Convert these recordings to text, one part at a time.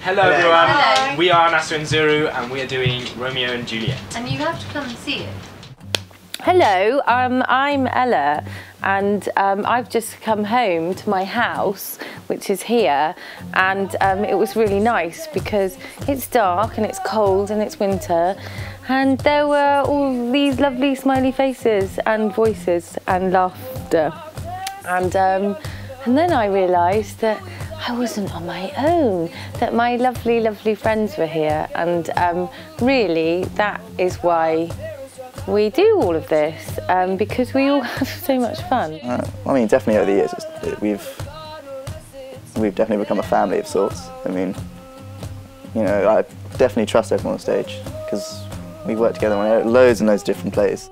Hello everyone. Hello. We are Nasu and Zuru and we are doing Romeo and Juliet. And you have to come and see it. Hello, I'm Ella and I've just come home to my house, which is here, and it was really nice because it's dark and it's cold and it's winter, and there were all these lovely smiley faces and voices and laughter, and then I realised that I wasn't on my own, that my lovely, lovely friends were here, and really that is why we do all of this, because we all have so much fun. I mean, definitely over the years, we've definitely become a family of sorts. I mean, you know, I definitely trust everyone on stage because we work together on loads and loads of different plays.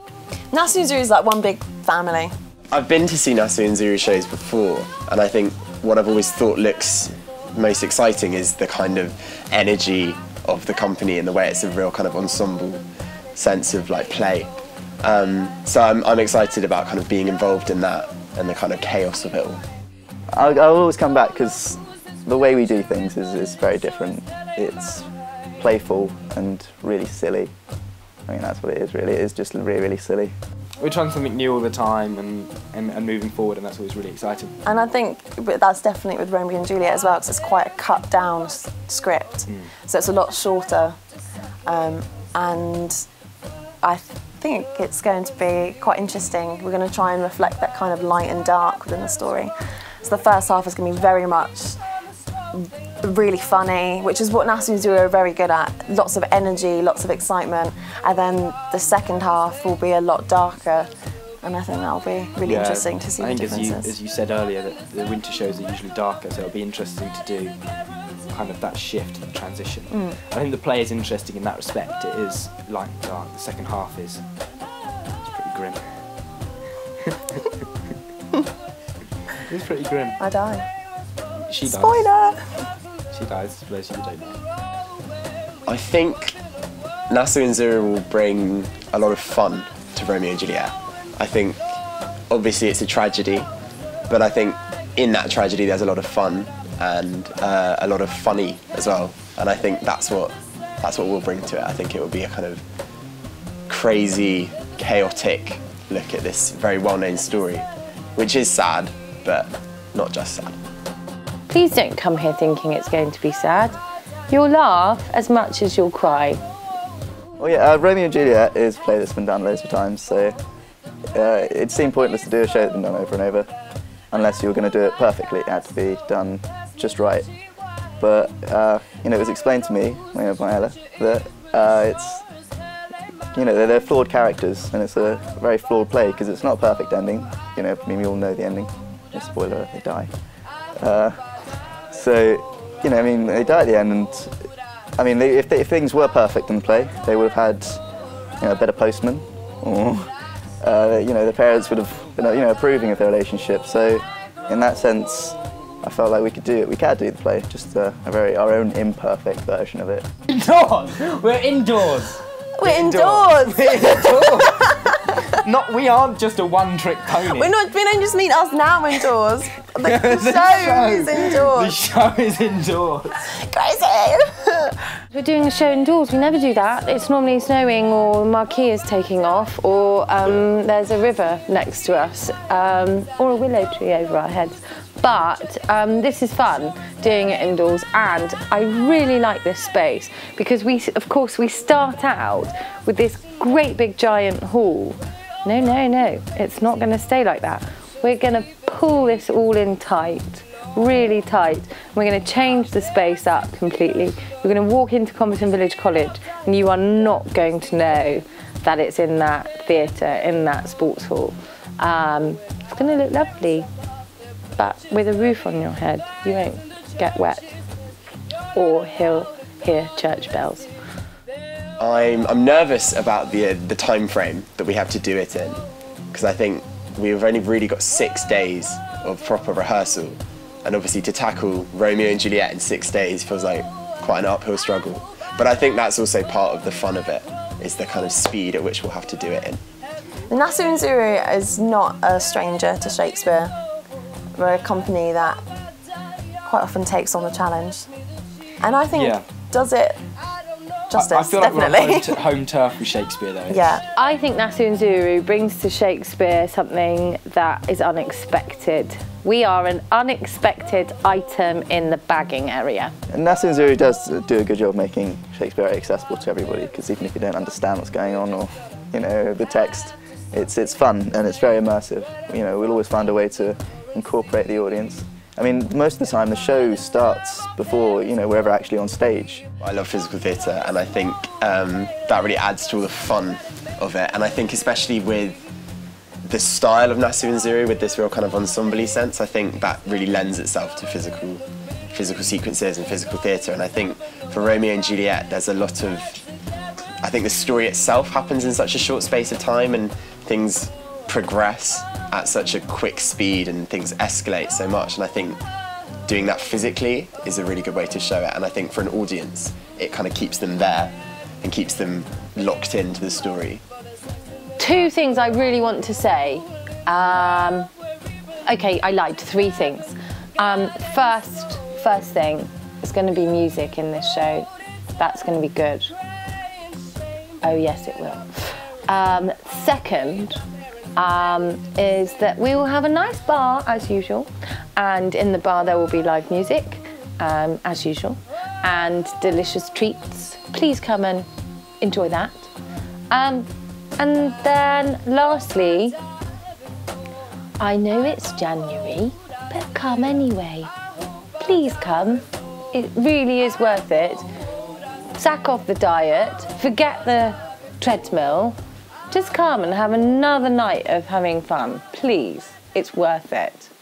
Nasu and Zuru is like one big family. I've been to see Nasu and Zuru shows before, and I think what I've always thought looks most exciting is the kind of energy of the company and the way it's a real kind of ensemble sense of like play. So I'm excited about kind of being involved in that and the kind of chaos of it all. I'll always come back because the way we do things is very different. It's playful and really silly. I mean, that's what it is really. It is just really, really silly. We're trying something new all the time and moving forward, and that's always really exciting. And I think that's definitely with Romeo and Juliet as well, because it's quite a cut down script. So it's a lot shorter, and I think it's going to be quite interesting. We're going to try and reflect that kind of light and dark within the story. So the first half is going to be very much really funny, which is what Nasu and Zuru are very good at. Lots of energy, lots of excitement, and then the second half will be a lot darker, and I think that'll be really interesting to see the differences. I think as you said earlier, that the winter shows are usually darker, so it'll be interesting to do kind of that shift, the transition. I think the play is interesting in that respect. It is light and dark. The second half is pretty grim. It's pretty grim. I die. She dies. Spoiler! She dies, for those of you who don't know. I think Nasu and Zuru will bring a lot of fun to Romeo and Juliet. I think obviously it's a tragedy, but I think in that tragedy there's a lot of fun and a lot of funny as well. And I think that's what we'll bring to it. I think it will be a kind of crazy, chaotic look at this very well-known story, which is sad, but not just sad. Please don't come here thinking it's going to be sad. You'll laugh as much as you'll cry. Well, yeah, Romeo and Juliet is a play that's been done loads of times, so it seemed pointless to do a show that's been done over and over, unless you were going to do it perfectly. It had to be done just right. But you know, it was explained to me by Ella that it's, you know, they're flawed characters, and it's a very flawed play because it's not a perfect ending. You know, I mean, we all know the ending. No spoiler, they die. So, you know, I mean, they die at the end, and I mean, if things were perfect in the play, they would have had, you know, a better postman, or you know, the parents would have been, you know, approving of their relationship. So, in that sense, I felt like we could do it. We can do the play, just our own imperfect version of it. Indoors. We're indoors. We're indoors. We're indoors. We aren't just a one-trick pony. We don't just mean us now indoors. The show is indoors. The show is indoors. Crazy! We're doing a show indoors. We never do that. It's normally snowing, or the marquee is taking off, or there's a river next to us, or a willow tree over our heads. But this is fun, doing it indoors, and I really like this space because of course we start out with this great big giant hall. No, it's not going to stay like that. We're going to pull this all in tight, really tight. We're going to change the space up completely. You're going to walk into Comberton Village College and you are not going to know that it's in that theatre, in that sports hall. It's going to look lovely, but with a roof on your head, you won't get wet or hear church bells. I'm nervous about the time frame that we have to do it in, because I think we've only really got 6 days of proper rehearsal, and obviously to tackle Romeo and Juliet in 6 days feels like quite an uphill struggle. But I think that's also part of the fun of it, is the kind of speed at which we'll have to do it in. Nasu and Zuru is not a stranger to Shakespeare. We're a company that quite often takes on the challenge. And I think does it justice, I feel like definitely. we're on home turf with Shakespeare, though. Yeah. I think Nasu and Zuru brings to Shakespeare something that is unexpected. We are an unexpected item in the bagging area. And Nasu and Zuru does do a good job of making Shakespeare accessible to everybody, because even if you don't understand what's going on or, you know, the text, it's fun and it's very immersive. You know, we'll always find a way to incorporate the audience. I mean, most of the time the show starts before, you know, we're ever actually on stage. I love physical theatre, and I think that really adds to all the fun of it. And I think especially with the style of Nasu and Zuru, with this real kind of ensemble-y sense, I think that really lends itself to physical sequences and physical theatre. And I think for Romeo and Juliet, there's a lot of, I think the story itself happens in such a short space of time, and things progress at such a quick speed and things escalate so much, and I think doing that physically is a really good way to show it. And I think for an audience it kind of keeps them there and keeps them locked into the story. Two things I really want to say. Okay, I lied, three things. First thing, there's going to be music in this show. That's going to be good. Oh yes, it will. Second, is that we will have a nice bar as usual, and in the bar there will be live music as usual, and delicious treats. Please come and enjoy that. And then lastly, I know it's January, but come anyway. Please come. It really is worth it. Sack off the diet, forget the treadmill. Just come and have another night of having fun, please. It's worth it.